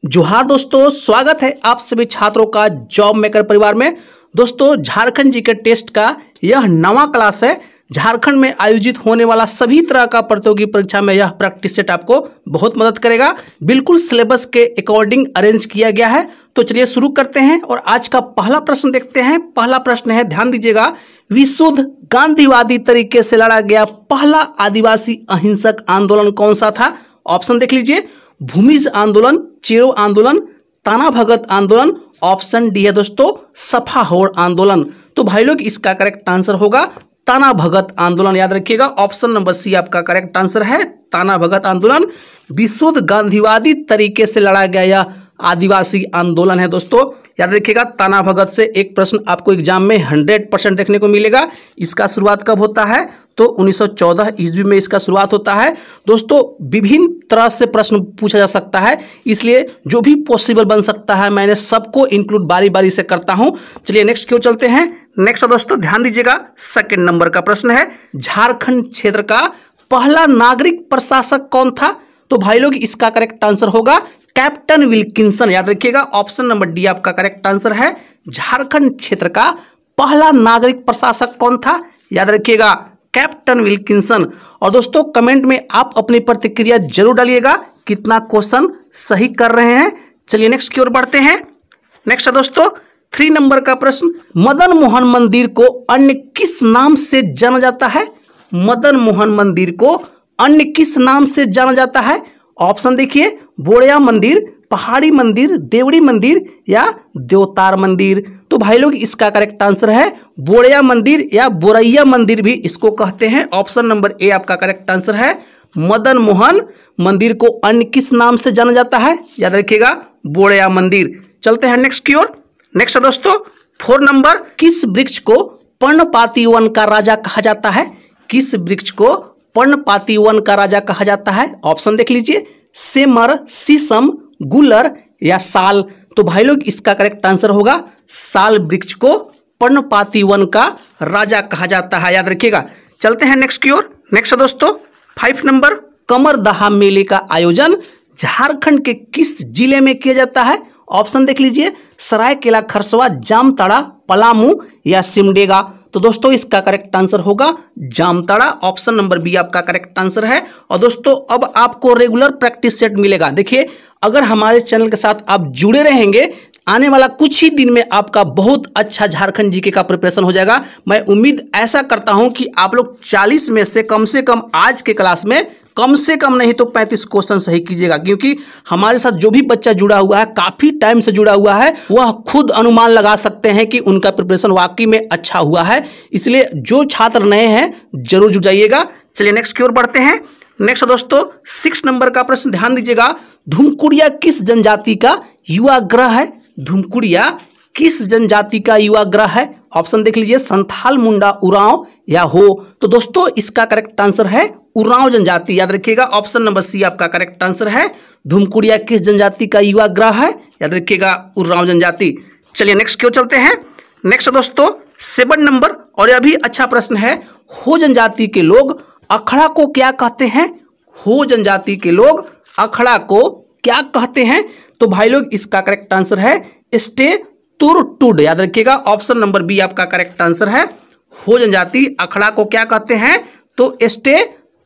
जोहार दोस्तों, स्वागत है आप सभी छात्रों का जॉब मेकर परिवार में। दोस्तों, झारखंड जीके टेस्ट का यह नवा क्लास है। झारखंड में आयोजित होने वाला सभी तरह का प्रतियोगी परीक्षा में यह प्रैक्टिस सेट आपको बहुत मदद करेगा। बिल्कुल सिलेबस के अकॉर्डिंग अरेंज किया गया है। तो चलिए शुरू करते हैं और आज का पहला प्रश्न देखते हैं। पहला प्रश्न है, ध्यान दीजिएगा, विशुद्ध गांधीवादी तरीके से लड़ा गया पहला आदिवासी अहिंसक आंदोलन कौन सा था? ऑप्शन देख लीजिए, भूमिज आंदोलन, चेरो आंदोलन, ताना भगत आंदोलन। ऑप्शन डी है दोस्तों, सफा होड़ आंदोलन। तो भाई लोग, इसका करेक्ट आंसर होगा ताना भगत आंदोलन। याद रखिएगा, ऑप्शन नंबर सी आपका करेक्ट आंसर है, ताना भगत आंदोलन। विशुद्ध गांधीवादी तरीके से लड़ा गया यह आदिवासी आंदोलन है। दोस्तों याद रखिएगा, ताना भगत से एक प्रश्न आपको एग्जाम में 100% देखने को मिलेगा। इसका शुरुआत कब होता है? तो 1914 ईस्वी में इसका शुरुआत होता है। दोस्तों, विभिन्न तरह से प्रश्न पूछा जा सकता है, इसलिए जो भी पॉसिबल बन सकता है मैंने सबको इंक्लूड बारी बारी से करता हूं। चलिए नेक्स्ट क्यों चलते हैं। नेक्स्ट दोस्तों ध्यान दीजिएगा, सेकंड नंबर का प्रश्न है, झारखंड क्षेत्र का पहला नागरिक प्रशासक कौन था? तो भाई लोग, इसका करेक्ट आंसर होगा कैप्टन विल्किंसन। याद रखिएगा, ऑप्शन नंबर डी आपका करेक्ट आंसर है। झारखंड क्षेत्र का पहला नागरिक प्रशासक कौन था? याद रखिएगा, कैप्टन विल्किंसन। और दोस्तों कमेंट में आप अपनी प्रतिक्रिया जरूर डालिएगा, कितना क्वेश्चन सही कर रहे हैं। चलिए नेक्स्ट की ओर बढ़ते हैं। नेक्स्ट है दोस्तों 3 नंबर का प्रश्न, मदन मोहन मंदिर को अन्य किस नाम से जाना जाता है? मदन मोहन मंदिर को अन्य किस नाम से जाना जाता है? ऑप्शन देखिए, बोड़िया मंदिर, पहाड़ी मंदिर, देवड़ी मंदिर या देवतार मंदिर। तो भाई लोग, इसका करेक्ट आंसर है बोड़िया मंदिर या बोरैया मंदिर भी इसको कहते हैं। ऑप्शन नंबर ए आपका करेक्ट आंसर है। मदन मोहन मंदिर को अन्य किस नाम से जाना जाता है? याद रखिएगा, बोड़िया मंदिर। चलते हैं नेक्स्ट की ओर। नेक्स्ट है दोस्तों 4 नंबर, किस वृक्ष को पर्णपाती वन का राजा कहा जाता है? किस वृक्ष को पर्णपाती वन का राजा कहा जाता है? ऑप्शन देख लीजिए, सेमर, शीशम, गुलर या साल। तो भाई लोग, इसका करेक्ट आंसर होगा साल वृक्ष को पर्णपाती वन का राजा कहा जाता है। याद रखिएगा। चलते हैं नेक्स्ट की ओर। नेक्स्ट है दोस्तों 5 नंबर, कमर दहा मेले का आयोजन झारखंड के किस जिले में किया जाता है? ऑप्शन देख लीजिए, सरायकेला खरसवा, जामताड़ा, पलामू या सिमडेगा। तो दोस्तों इसका करेक्ट आंसर होगा जामताड़ा। ऑप्शन नंबर बी आपका करेक्ट आंसर है। और दोस्तों अब आपको रेगुलर प्रैक्टिस सेट मिलेगा। देखिए, अगर हमारे चैनल के साथ आप जुड़े रहेंगे, आने वाला कुछ ही दिन में आपका बहुत अच्छा झारखंड जीके का प्रिपरेशन हो जाएगा। मैं उम्मीद ऐसा करता हूं कि आप लोग 40 में से कम आज के क्लास में कम से कम नहीं तो 35 क्वेश्चन सही कीजिएगा, क्योंकि हमारे साथ जो भी बच्चा जुड़ा हुआ है, काफ़ी टाइम से जुड़ा हुआ है, वह खुद अनुमान लगा सकते हैं कि उनका प्रिपरेशन वाकई में अच्छा हुआ है। इसलिए जो छात्र नए हैं जरूर जुड़ जाइएगा। चलिए नेक्स्ट की ओर बढ़ते हैं। नेक्स्ट दोस्तों 6 नंबर का प्रश्न, ध्यान दीजिएगा, धुमकुड़िया किस जनजाति का युवा ग्रह है? धुमकुड़िया किस जनजाति का युवा ग्रह है? ऑप्शन देख लीजिए, संथाल, मुंडा, उरांव या हो। तो दोस्तों इसका करेक्ट आंसर है उरांव जनजाति। याद रखिएगा, ऑप्शन नंबर सी आपका करेक्ट आंसर है। धुमकुड़िया किस जनजाति का युवा ग्रह है? याद रखिएगा, उरांव जनजाति। चलिए नेक्स्ट क्यों चलते हैं। नेक्स्ट दोस्तों 7 नंबर, और यह भी अच्छा प्रश्न है, हो जनजाति के लोग अखड़ा को क्या कहते हैं? हो जनजाति के लोग अखड़ा को क्या कहते हैं? तो भाई लोग, इसका करेक्ट आंसर है स्टे तुर टूड। याद रखिएगा, ऑप्शन नंबर बी आपका करेक्ट आंसर है। हो जनजाति अखड़ा को क्या कहते हैं? तो स्टे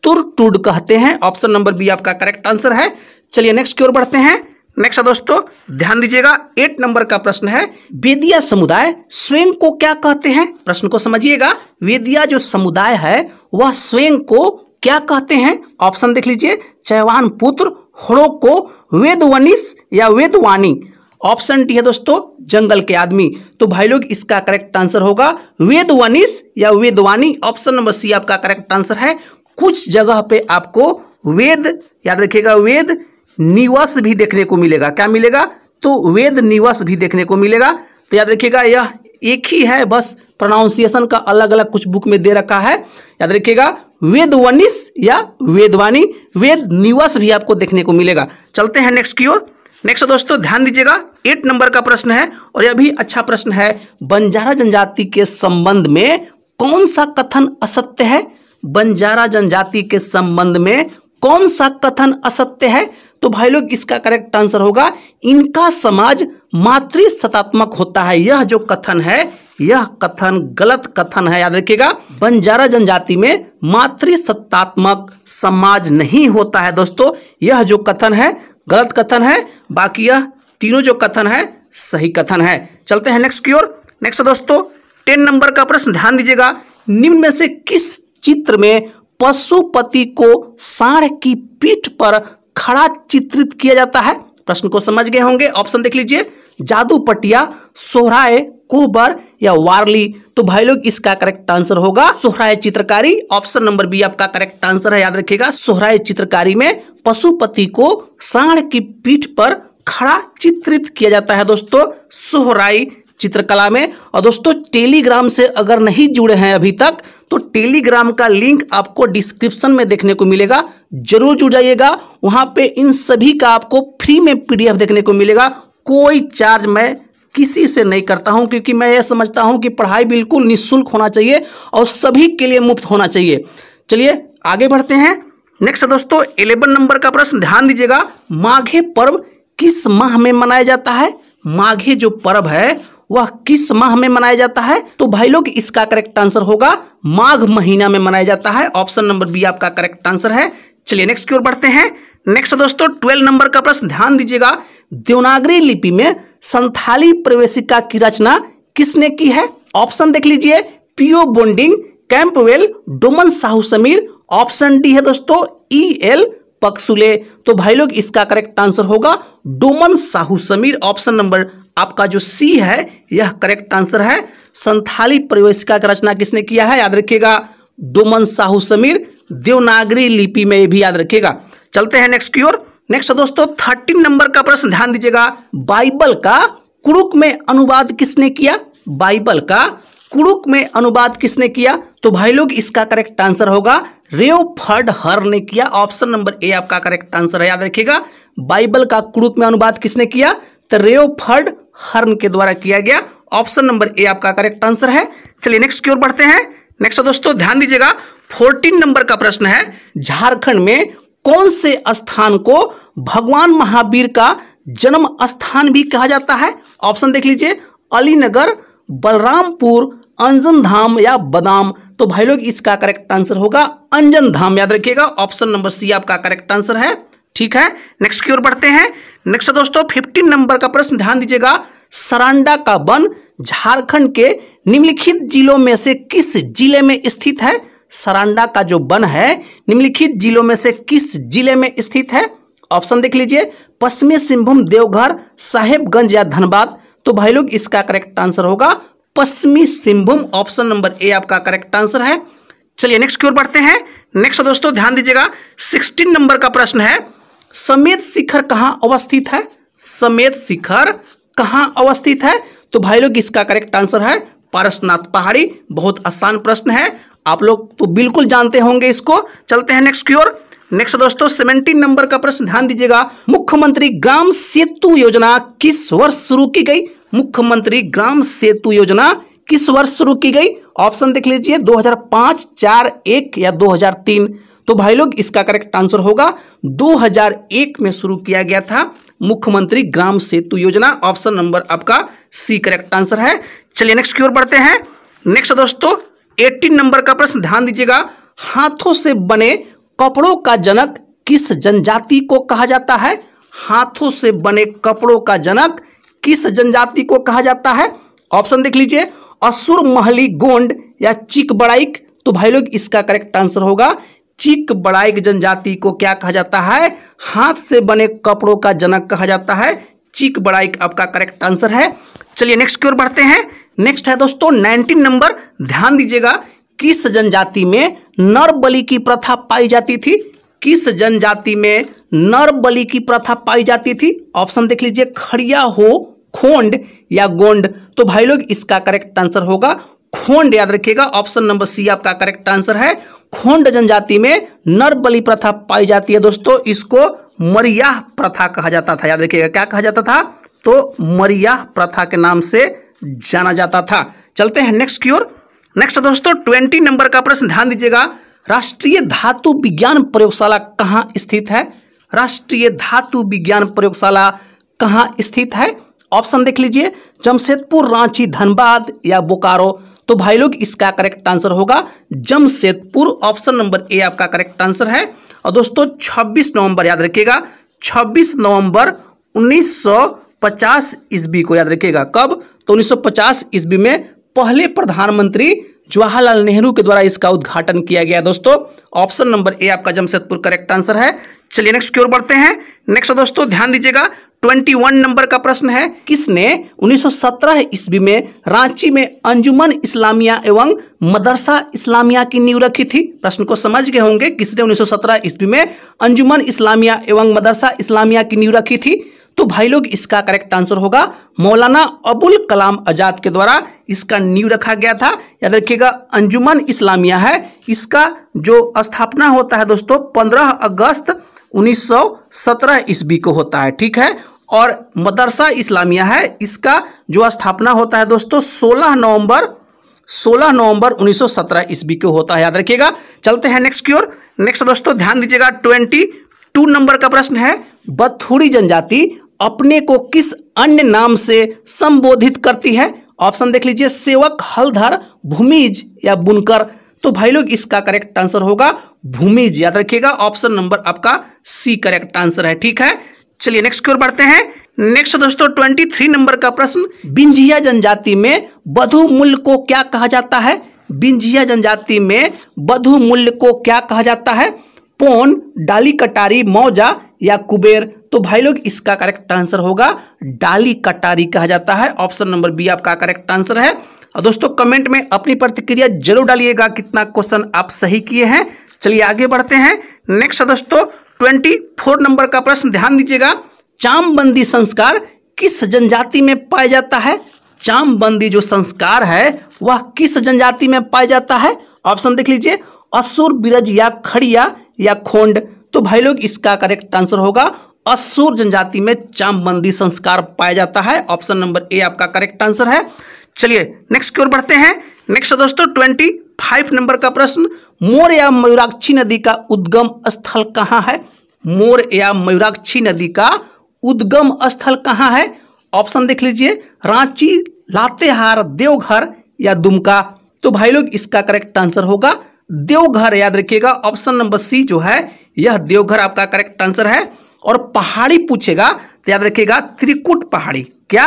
तुर टूड कहते हैं। ऑप्शन नंबर बी आपका करेक्ट आंसर है। चलिए नेक्स्ट की ओर बढ़ते हैं। नेक्स्ट दोस्तों ध्यान दीजिएगा, 8 नंबर का प्रश्न है, वेदिया समुदाय स्वयं को क्या कहते हैं? प्रश्न को समझिएगा, वेदिया जो समुदाय है वह स्वयं को क्या कहते हैं? ऑप्शन देख लीजिए, चैवान पुत्र, हड़ो को, वेदवनिस या वेदवानी। ऑप्शन डी है दोस्तों, जंगल के आदमी। तो भाई लोग, इसका करेक्ट आंसर होगा वेदवनिस या वेदवानी। ऑप्शन नंबर सी आपका करेक्ट आंसर है। कुछ जगह पे आपको वेद, याद रखिएगा, वेद निवास भी देखने को मिलेगा। क्या मिलेगा? तो वेद निवास भी देखने को मिलेगा। तो याद रखिएगा, यह एक ही है, बस प्रोनाउंसिएशन का अलग अलग कुछ बुक में दे रखा है। याद रखिएगा, वेदवनिस या वेदवानी, वेद निवास भी आपको देखने को मिलेगा। चलते हैं नेक्स्ट की ओर। नेक्स्ट दोस्तों ध्यान दीजिएगा, 8 नंबर का प्रश्न है, और यह भी अच्छा प्रश्न है, बंजारा जनजाति के संबंध में कौन सा कथन असत्य है? बंजारा जनजाति के संबंध में कौन सा कथन असत्य है? तो भाई लोग इसका करेक्ट आंसर होगा इनका समाज मातृसत्तात्मक होता है। यह जो कथन है यह कथन गलत कथन है, याद रखिएगा। बंजारा जनजाति में मातृसत्तात्मक समाज नहीं होता है दोस्तों, यह जो कथन है गलत कथन है, बाकी यह तीनों जो कथन है सही कथन है। चलते हैं नेक्स्ट की ओर। नेक्स्ट दोस्तों 10 नंबर का प्रश्न, ध्यान दीजिएगा। निम्न में से किस चित्र में पशुपति को सांड की पीठ पर खड़ा चित्रित किया जाता है? प्रश्न को समझ गए होंगे। ऑप्शन देख लीजिए, जादू पटिया, सोहराय, कोहबर या वारली। तो भाई लोग इसका करेक्ट आंसर होगा सोहराय चित्रकारी। ऑप्शन नंबर बी आपका करेक्ट आंसर है, याद रखिएगा। सोहराय चित्रकारी में पशुपति को सांड की पीठ पर खड़ा चित्रित किया जाता है दोस्तों, सोहराय चित्रकला में। और दोस्तों टेलीग्राम से अगर नहीं जुड़े हैं अभी तक तो टेलीग्राम का लिंक आपको डिस्क्रिप्शन में देखने को मिलेगा, जरूर जुड़ जाइएगा। वहां पे इन सभी का आपको फ्री में पीडीएफ देखने को मिलेगा। कोई चार्ज मैं किसी से नहीं करता हूं, क्योंकि मैं ये समझता हूं कि पढ़ाई बिल्कुल निःशुल्क होना चाहिए और सभी के लिए मुफ्त होना चाहिए। चलिए आगे बढ़ते हैं। नेक्स्ट दोस्तों 11 नंबर का प्रश्न, ध्यान दीजिएगा। माघे पर्व किस माह में मनाया जाता है? माघे जो पर्व है वह किस माह में मनाया जाता है? तो भाई लोग इसका करेक्ट आंसर होगा माघ महीना में मनाया जाता है। ऑप्शन नंबर बी आपका करेक्ट आंसर है। चलिए नेक्स्ट की ओर बढ़ते हैं। नेक्स्ट दोस्तों 12 नंबर का प्रश्न, ध्यान दीजिएगा। देवनागरी लिपि में संथाली प्रवेशिका की रचना किसने की है? ऑप्शन देख लीजिए, पीओ बोंडिंग, Campbell, Doman Sahu Samir. Option D है दोस्तों E.L. पक्सुले। तो भाई लोग इसका करेक्ट आंसर होगा डोमन साहू समीर। ऑप्शन नंबर आपका जो सी है यह करेक्ट आंसर है। संथाली प्रवेशिका की रचना किसने किया है? याद रखिएगा डोमन साहू समीर, देवनागरी लिपि में भी याद रखिएगा। चलते हैं नेक्स्ट की ओर। नेक्स्ट दोस्तों 13 नंबर का प्रश्न, ध्यान दीजिएगा। बाइबल का कुड़ुक में अनुवाद किसने किया? बाइबल का कुड़ुक में अनुवाद किसने किया? तो भाई लोग इसका करेक्ट आंसर होगा रेओफर्ड हर ने किया। ऑप्शन नंबर ए आपका करेक्ट आंसर है, याद रखिएगा। बाइबल का कुड़ुक में अनुवाद किसने किया? तो रेओफर्ड हर्न के द्वारा किया गया। ऑप्शन नंबर ए आपका करेक्ट आंसर है। चलिए नेक्स्ट की ओर बढ़ते हैं। नेक्स्ट दोस्तों ध्यान दीजिएगा। 14 नंबर का प्रश्न है, झारखंड में कौन से स्थान को भगवान महावीर का जन्म स्थान भी कहा जाता है? ऑप्शन देख लीजिए, अलीनगर, बलरामपुर, अंजन धाम या बादाम। तो भाई लोग इसका करेक्ट आंसर होगा अंजन धाम, याद रखिएगा। ऑप्शन नंबर सी आपका करेक्ट आंसर है। ठीक है, नेक्स्ट की ओर बढ़ते हैं। नेक्स्ट दोस्तों 15 नंबर का प्रश्न, ध्यान दीजिएगा। सरांडा का वन झारखंड के निम्नलिखित जिलों में से किस जिले में स्थित है? सरांडा का जो वन है निम्नलिखित जिलों में से किस जिले में स्थित है? ऑप्शन देख लीजिए, पश्चिमी सिंहभूम, देवघर, साहेबगंज या धनबाद। तो भाई लोग इसका करेक्ट आंसर होगा पश्चिमी सिंहभूम। ऑप्शन नंबर ए आपका करेक्ट आंसर है। चलिए नेक्स्ट की ओर बढ़ते हैं। नेक्स्ट दोस्तों ध्यान दीजिएगा। 16 नंबर का प्रश्न है, समेत शिखर कहाँ अवस्थित है? समेत शिखर कहाँ अवस्थित है? तो भाई लोग इसका करेक्ट आंसर है पारसनाथ पहाड़ी। बहुत आसान प्रश्न है, आप लोग तो बिल्कुल जानते होंगे इसको। चलते हैं नेक्स्ट की ओर। नेक्स्ट दोस्तों 17 नंबर का प्रश्न, ध्यान दीजिएगा। मुख्यमंत्री ग्राम सेतु योजना किस वर्ष शुरू की गई? मुख्यमंत्री ग्राम सेतु योजना किस वर्ष शुरू की गई? ऑप्शन देख लीजिए, 2005, 4, 1 या 2003। तो भाई लोग इसका करेक्ट आंसर होगा 2001 में शुरू किया गया था मुख्यमंत्री ग्राम सेतु योजना। ऑप्शन नंबर आपका सी करेक्ट आंसर है। चलिए नेक्स्ट की ओर बढ़ते हैं। नेक्स्ट दोस्तों 18 नंबर का प्रश्न, ध्यान दीजिएगा। हाथों से बने कपड़ों का जनक किस जनजाति को कहा जाता है? हाथों से बने कपड़ों का जनक किस जनजाति को कहा जाता है? ऑप्शन देख लीजिए, असुर महली गोंड या चिक बड़ाइक। तो भाई लोग इसका करेक्ट आंसर होगा चिक बड़ाइक जनजाति को क्या कहा जाता है? हाथ से बने कपड़ों का जनक कहा जाता है। चिक बड़ाइक आपका करेक्ट आंसर है। चलिए नेक्स्ट की ओर बढ़ते हैं। नेक्स्ट है दोस्तों 19 नंबर, ध्यान दीजिएगा। किस जनजाति में नर बलि की प्रथा पाई जाती थी? किस जनजाति में नर बलि की प्रथा पाई जाती थी? ऑप्शन देख लीजिए, खड़िया हो, खोंड या गोंड। तो भाई लोग इसका करेक्ट आंसर होगा खोंड, याद रखिएगा। ऑप्शन नंबर सी आपका करेक्ट आंसर है। खोंड जनजाति में नर बलि प्रथा पाई जाती है दोस्तों। इसको मरियाह प्रथा कहा जाता था, याद रखिएगा। क्या कहा जाता था? तो मरियाह प्रथा के नाम से जाना जाता था। चलते हैं नेक्स्ट की ओर। नेक्स्ट दोस्तों 20 नंबर का प्रश्न, ध्यान दीजिएगा। राष्ट्रीय धातु विज्ञान प्रयोगशाला कहाँ स्थित है? राष्ट्रीय धातु विज्ञान प्रयोगशाला कहाँ स्थित है? ऑप्शन देख लीजिए, जमशेदपुर, रांची, धनबाद या बोकारो। तो भाई लोग इसका करेक्ट आंसर होगा जमशेदपुर। ऑप्शन नंबर ए आपका करेक्ट आंसर है। और दोस्तों 26 नवंबर याद रखिएगा, 26 नवंबर 1950 ईस्वी को याद रखिएगा। कब? तो 1950 ईस्वी में पहले प्रधानमंत्री जवाहरलाल नेहरू के द्वारा इसका उद्घाटन किया गया। दोस्तों ऑप्शन नंबर ए आपका जमशेदपुर करेक्ट आंसर है। चलिए नेक्स्ट की ओर बढ़ते हैं। नेक्स्ट दोस्तों ध्यान दीजिएगा, 21 नंबर का प्रश्न है, किसने 1917 ईस्वी में रांची में अंजुमन इस्लामिया एवं मदरसा इस्लामिया की नींव रखी थी? प्रश्न को समझ गए होंगे, किसने 1917 ईस्वी में अंजुमन इस्लामिया एवं मदरसा इस्लामिया की नींव रखी थी? तो भाई लोग इसका करेक्ट आंसर होगा मौलाना अबुल कलाम आजाद के द्वारा इसका नींव रखा गया था। याद रखिएगा, अंजुमन इस्लामिया है, इसका जो स्थापना होता है दोस्तों 15 अगस्त 1917 ईस्वी को होता है, ठीक है। और मदरसा इस्लामिया है, इसका जो स्थापना होता है दोस्तों 16 नवंबर 1917 ईस्वी को होता है, याद रखिएगा। चलते हैं नेक्स्ट की ओर। नेक्स्ट दोस्तों ध्यान दीजिएगा, 22 नंबर का प्रश्न है, बथुड़ी जनजाति अपने को किस अन्य नाम से संबोधित करती है? ऑप्शन देख लीजिए, सेवक, हलधर, भूमिज या बुनकर। तो भाई लोग इसका करेक्ट आंसर होगा भूमिज, याद रखिएगा। ऑप्शन नंबर आपका सी करेक्ट आंसर है, ठीक है। चलिए नेक्स्ट की ओर बढ़ते हैं। नेक्स्ट दोस्तों 23 नंबर का प्रश्न, बिंझिया जनजाति में बधु मूल्य को क्या कहा जाता है? बिंझिया जनजाति में बधु मूल्य को क्या कहा जाता है? पौन, डाली कटारी, मौजा या कुबेर। तो भाई लोग इसका करेक्ट आंसर होगा डाली कटारी कहा जाता है। ऑप्शन नंबर बी आपका करेक्ट आंसर है। और दोस्तों कमेंट में अपनी प्रतिक्रिया जरूर डालिएगा, कितना क्वेश्चन आप सही किए हैं। चलिए आगे बढ़ते हैं। नेक्स्ट दोस्तों 24 नंबर का प्रश्न ध्यान दीजिएगा, चामबंदी संस्कार किस जनजाति में पाया जाता है? चामबंदी जो संस्कार है वह किस जनजाति में पाया जाता है? ऑप्शन देख लीजिए, असुर, बिरज या खड़िया या खोंड। तो भाई लोग इसका करेक्ट आंसर होगा असुर जनजाति में चामबंदी संस्कार पाया जाता है। ऑप्शन नंबर ए आपका करेक्ट आंसर है। चलिए नेक्स्ट की ओर बढ़ते हैं। नेक्स्ट दोस्तों 25 नंबर का प्रश्न, मोर या मयूराक्षी नदी का उद्गम स्थल कहाँ है? मोर या मयूराक्षी नदी का उद्गम स्थल कहाँ है? ऑप्शन देख लीजिए, रांची, लातेहार, देवघर या दुमका। तो भाई लोग इसका करेक्ट आंसर होगा देवघर, याद रखिएगा। ऑप्शन नंबर सी जो है यह देवघर आपका करेक्ट आंसर है। और पहाड़ी पूछेगा तो याद रखिएगा त्रिकुट पहाड़ी। क्या?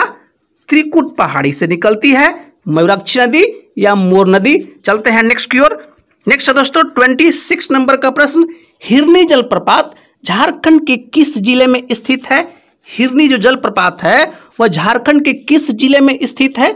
त्रिकुट पहाड़ी से निकलती है मयूराक्षी नदी या मोर नदी। चलते हैं नेक्स्ट की ओर। नेक्स्ट दोस्तों 26 नंबर का प्रश्न, हिरनी जलप्रपात झारखंड के किस जिले में स्थित है? हिरनी जो जलप्रपात है वह झारखंड के किस जिले में स्थित है?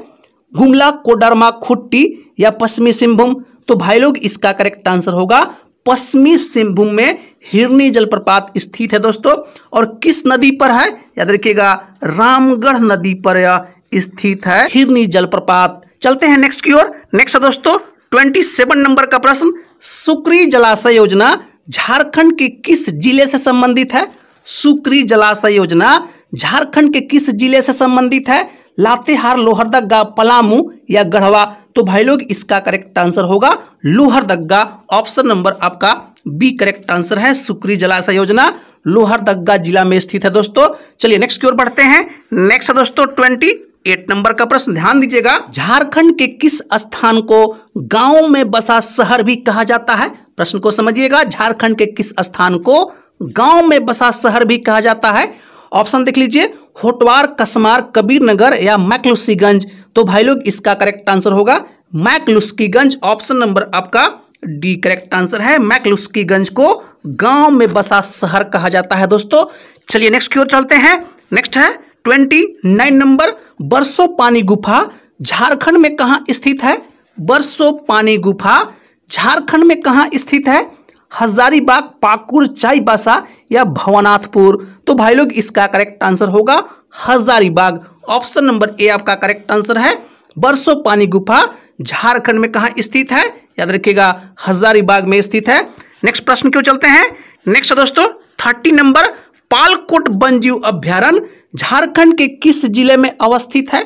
गुमला, कोडरमा, खुट्टी या पश्चिमी सिंहभूम। तो भाई लोग इसका करेक्ट आंसर होगा पश्चिमी सिंहभूम में हिरनी जलप्रपात स्थित है दोस्तों। और किस नदी पर है? याद रखिएगा रामगढ़ नदी पर यह स्थित है हिरनी जलप्रपात। चलते हैं नेक्स्ट की ओर। नेक्स्ट दोस्तों 27 नंबर का प्रश्न, सुक्री जलाशय योजना झारखंड के किस जिले से संबंधित है? सुक्री जलाशय योजना झारखंड के किस जिले से संबंधित है? लातेहार, लोहरदगा, पलामू या गढ़वा। तो भाई लोग इसका करेक्ट आंसर होगा लोहरदगा। ऑप्शन नंबर आपका बी करेक्ट आंसर है। सुक्री जलाशय योजना लोहरदगा जिला में स्थित है दोस्तों। चलिए नेक्स्ट की ओर बढ़ते हैं। नेक्स्ट दोस्तों 28 नंबर का प्रश्न ध्यान दीजिएगा, झारखंड के किस स्थान को गांव में बसा शहर भी कहा जाता है? प्रश्न को समझिएगा, झारखंड के किस स्थान को गांव में बसा शहर भी कहा जाता है? ऑप्शन देख लीजिए, होटवार, कसमार, कबीरनगर या मैकलुस्कीगंज। तो भाई लोग इसका करेक्ट आंसर होगा मैकलुस्कीगंज। ऑप्शन नंबर आपका डी करेक्ट आंसर है। मैकलुस्कीगंज को गांव में बसा शहर कहा जाता है दोस्तों। चलिए नेक्स्ट की ओर चलते हैं। नेक्स्ट है 29 नंबर, बरसो पानी गुफा झारखंड में कहाँ स्थित है? बरसो पानी गुफा झारखंड में कहाँ स्थित है? हजारीबाग, पाकुड़, चाईबासा या भवनाथपुर। तो भाई लोग इसका करेक्ट आंसर होगा हजारीबाग। ऑप्शन नंबर ए आपका करेक्ट आंसर है। बरसो पानी गुफा झारखंड में कहाँ स्थित है? याद रखिएगा हजारीबाग में स्थित है। नेक्स्ट प्रश्न क्यों चलते हैं। नेक्स्ट दोस्तों 30 नंबर, पालकोट वन्यजीव अभ्यारण्य झारखंड के किस जिले में अवस्थित है?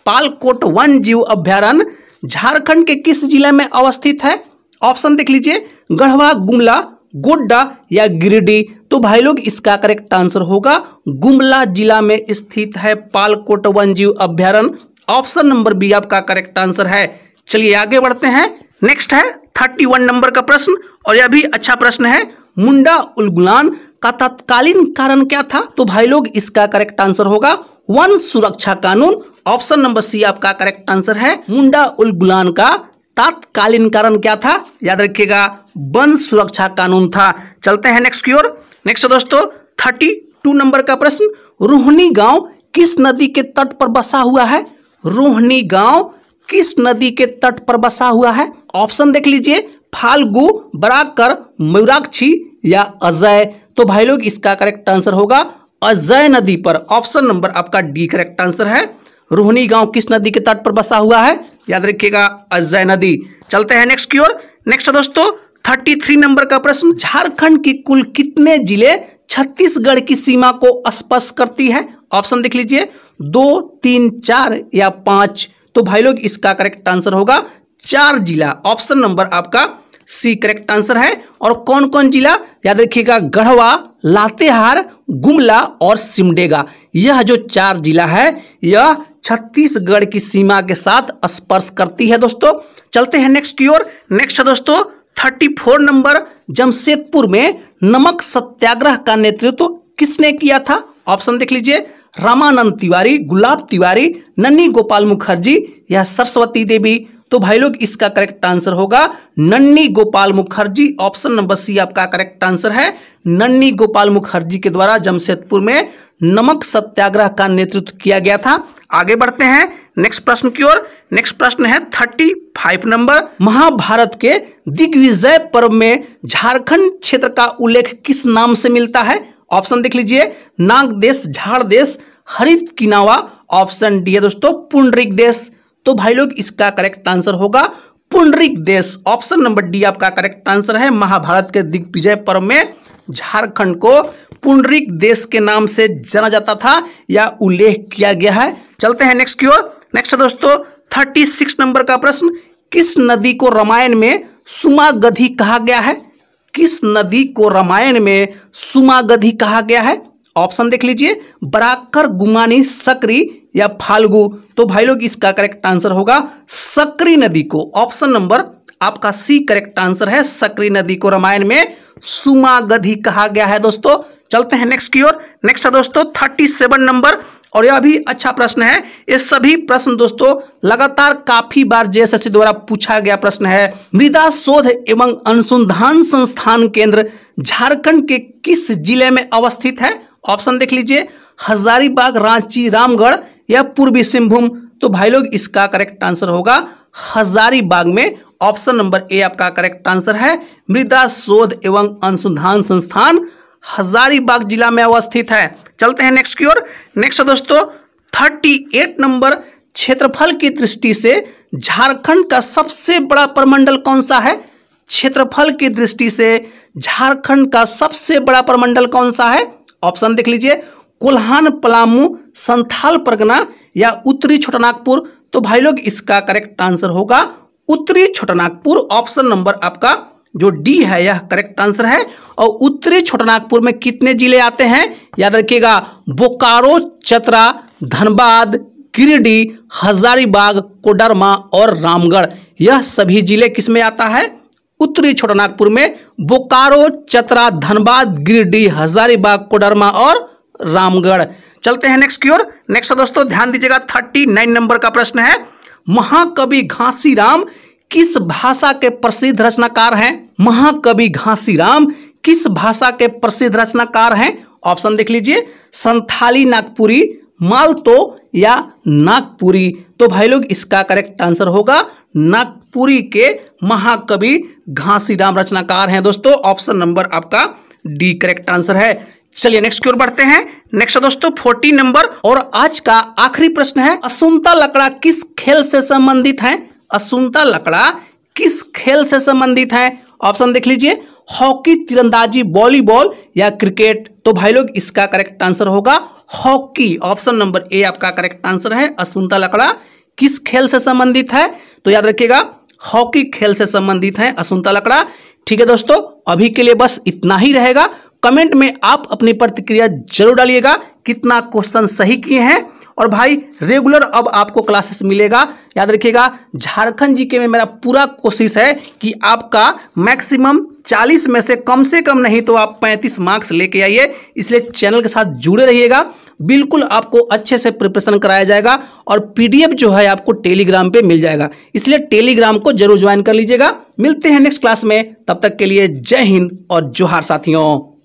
पालकोट वन्यजीव अभ्यारण्य झारखंड के किस जिले में अवस्थित है? ऑप्शन देख लीजिए, गढ़वा, गुमला, गोड्डा या गिरिडीह। तो भाई लोग इसका करेक्ट आंसर होगा गुमला जिला में स्थित है पालकोट वन्यजीव अभ्यारण्य। ऑप्शन नंबर बी आपका करेक्ट आंसर है। चलिए आगे बढ़ते हैं। नेक्स्ट है 31 नंबर का प्रश्न और यह भी अच्छा प्रश्न है। मुंडा उलगुलान का तत्कालीन कारण क्या था? तो भाई लोग इसका करेक्ट आंसर होगा वन सुरक्षा कानून। ऑप्शन नंबर सी आपका करेक्ट आंसर है। मुंडा उलगुलान का तत्कालीन कारण क्या था? याद रखिएगा वन सुरक्षा कानून था। चलते हैं नेक्स्ट की ओर। नेक्स्ट दोस्तों 32 नंबर का प्रश्न, रोहनी गांव किस नदी के तट पर बसा हुआ है? रोहनी गांव किस नदी के तट पर बसा हुआ है? ऑप्शन देख लीजिए, फाल्गु, बराकर, मयूराक्षी या अजय। तो भाई लोग इसका करेक्ट आंसर होगा अजय नदी पर। ऑप्शन नंबर आपका डी करेक्ट आंसर है। रोहनी गांव किस नदी के तट पर बसा हुआ है? याद रखिएगा अजय नदी। चलते हैं नेक्स्ट की ओर। नेक्स्ट दोस्तों 33 नंबर का प्रश्न, झारखंड की कुल कितने जिले छत्तीसगढ़ की सीमा को स्पर्श करती है? ऑप्शन देख लीजिए, 2, 3, 4 या 5। तो भाई लोग इसका करेक्ट आंसर होगा 4 जिला। ऑप्शन नंबर आपका सी करेक्ट आंसर है। और कौन कौन जिला? याद रखिएगा गढ़वा, लातेहार, गुमला और सिमडेगा। यह जो 4 जिला है यह छत्तीसगढ़ की सीमा के साथ स्पर्श करती है दोस्तों। चलते हैं नेक्स्ट की ओर। नेक्स्ट दोस्तों 34 नंबर, जमशेदपुर में नमक सत्याग्रह का नेतृत्व किसने किया था? ऑप्शन देख लीजिए, रामानंद तिवारी, गुलाब तिवारी, नन्नी गोपाल मुखर्जी या सरस्वती देवी। तो भाई लोग इसका करेक्ट आंसर होगा Nanni Gopal Mukherjee. Option number C आपका करेक्ट आंसर है। नन्नी गोपाल मुखर्जी के द्वारा जमशेदपुर में नमक सत्याग्रह का नेतृत्व किया गया था। आगे बढ़ते हैं नेक्स्ट प्रश्न की ओर। नेक्स्ट प्रश्न है 35 नंबर, महाभारत के दिग्विजय पर्व में झारखंड क्षेत्र का उल्लेख किस नाम से मिलता है? ऑप्शन देख लीजिए, नाग देश, झाड़ देश, हरित किनावा। ऑप्शन डी है दोस्तों पुंडरिक देश। तो भाई लोग इसका करेक्ट आंसर होगा पुंडरिक देश। ऑप्शन नंबर डी आपका करेक्ट आंसर है। महाभारत के दिग्विजय पर्व में झारखंड को पुंडरिक देश के नाम से जाना जाता था या उल्लेख किया गया है। चलते हैं नेक्स्ट की ओर। नेक्स्ट दोस्तों 36 नंबर का प्रश्न, किस नदी को रामायण में सुमागधी कहा गया है? किस नदी को रामायण में सुमागधी कहा गया है? ऑप्शन देख लीजिए, बराकर, गुमानी, सकरी या फाल्गु। तो भाई लोग इसका करेक्ट आंसर होगा सकरी नदी को। ऑप्शन नंबर आपका सी करेक्ट आंसर है। सकरी नदी को रामायण में सुमागधी कहा गया है दोस्तों। चलते हैं नेक्स्ट की ओर। नेक्स्ट दोस्तों 37 नंबर और यह भी अच्छा प्रश्न है। ये सभी प्रश्न दोस्तों लगातार काफी बार जेएसएससी द्वारा पूछा गया प्रश्न है। मृदा शोध एवं अनुसंधान संस्थान केंद्र झारखंड के किस जिले में अवस्थित है? ऑप्शन देख लीजिए, हजारीबाग, रांची, रामगढ़ या पूर्वी सिंहभूम। तो भाई लोग इसका करेक्ट आंसर होगा हजारीबाग में। ऑप्शन नंबर ए आपका करेक्ट आंसर है। मृदा शोध एवं अनुसंधान संस्थान हजारीबाग जिला में अवस्थित है। चलते हैं नेक्स्ट की ओर। नेक्स्ट दोस्तों 38 नंबर, क्षेत्रफल की दृष्टि से झारखंड का सबसे बड़ा प्रमंडल कौन सा है? क्षेत्रफल की दृष्टि से झारखंड का सबसे बड़ा प्रमंडल कौन सा है? ऑप्शन देख लीजिए, कोल्हान, पलामू, संथाल परगना या उत्तरी छोटानागपुर। तो भाई लोग इसका करेक्ट आंसर होगा उत्तरी छोटानागपुर। ऑप्शन नंबर आपका जो डी है यह करेक्ट आंसर है। और उत्तरी छोटानागपुर में कितने जिले आते हैं? याद रखिएगा, बोकारो, चतरा, धनबाद, गिरिडीह, हजारीबाग, कोडरमा और रामगढ़। यह सभी जिले किस में आता है? उत्तरी छोटानागपुर में। बोकारो, चतरा, धनबाद, गिरिडीह, हजारीबाग, कोडरमा और रामगढ़। चलते हैं नेक्स्ट की ओर। नेक्स्ट दोस्तों ध्यान दीजिएगा 39 नंबर का प्रश्न है, महाकवि घासीराम किस भाषा के प्रसिद्ध रचनाकार हैं? महाकवि घासीराम किस भाषा के प्रसिद्ध रचनाकार हैं? ऑप्शन देख लीजिए, संथाली, नागपुरी, मालतो या नागपुरी। तो भाई लोग इसका करेक्ट आंसर होगा नागपुरी के महाकवि घासीराम रचनाकार हैं दोस्तों। ऑप्शन नंबर आपका डी करेक्ट आंसर है। चलिए नेक्स्ट की ओर बढ़ते हैं। नेक्स्ट दोस्तों 40 नंबर और आज का आखिरी प्रश्न है, असुंता लकड़ा किस खेल से संबंधित है? असुंता लकड़ा किस खेल से संबंधित है? ऑप्शन देख लीजिए, हॉकी, तीरंदाजी, वॉलीबॉल या क्रिकेट। तो भाई लोग इसका करेक्ट आंसर होगा हॉकी। ऑप्शन नंबर ए आपका करेक्ट आंसर है। असुंता लकड़ा किस खेल से संबंधित है? तो याद रखिएगा हॉकी खेल से संबंधित है असुंता लकड़ा। ठीक है दोस्तों, अभी के लिए बस इतना ही रहेगा। कमेंट में आप अपनी प्रतिक्रिया जरूर डालिएगा, कितना क्वेश्चन सही किए हैं। और भाई रेगुलर अब आपको क्लासेस मिलेगा। याद रखिएगा, झारखंड जीके में मेरा पूरा कोशिश है कि आपका मैक्सिमम 40 में से कम नहीं तो आप 35 मार्क्स लेके आइए। इसलिए चैनल के साथ जुड़े रहिएगा, बिल्कुल आपको अच्छे से प्रिपरेशन कराया जाएगा और पीडीएफ जो है आपको टेलीग्राम पे मिल जाएगा। इसलिए टेलीग्राम को जरूर ज्वाइन कर लीजिएगा। मिलते हैं नेक्स्ट क्लास में, तब तक के लिए जय हिंद और जोहार साथियों।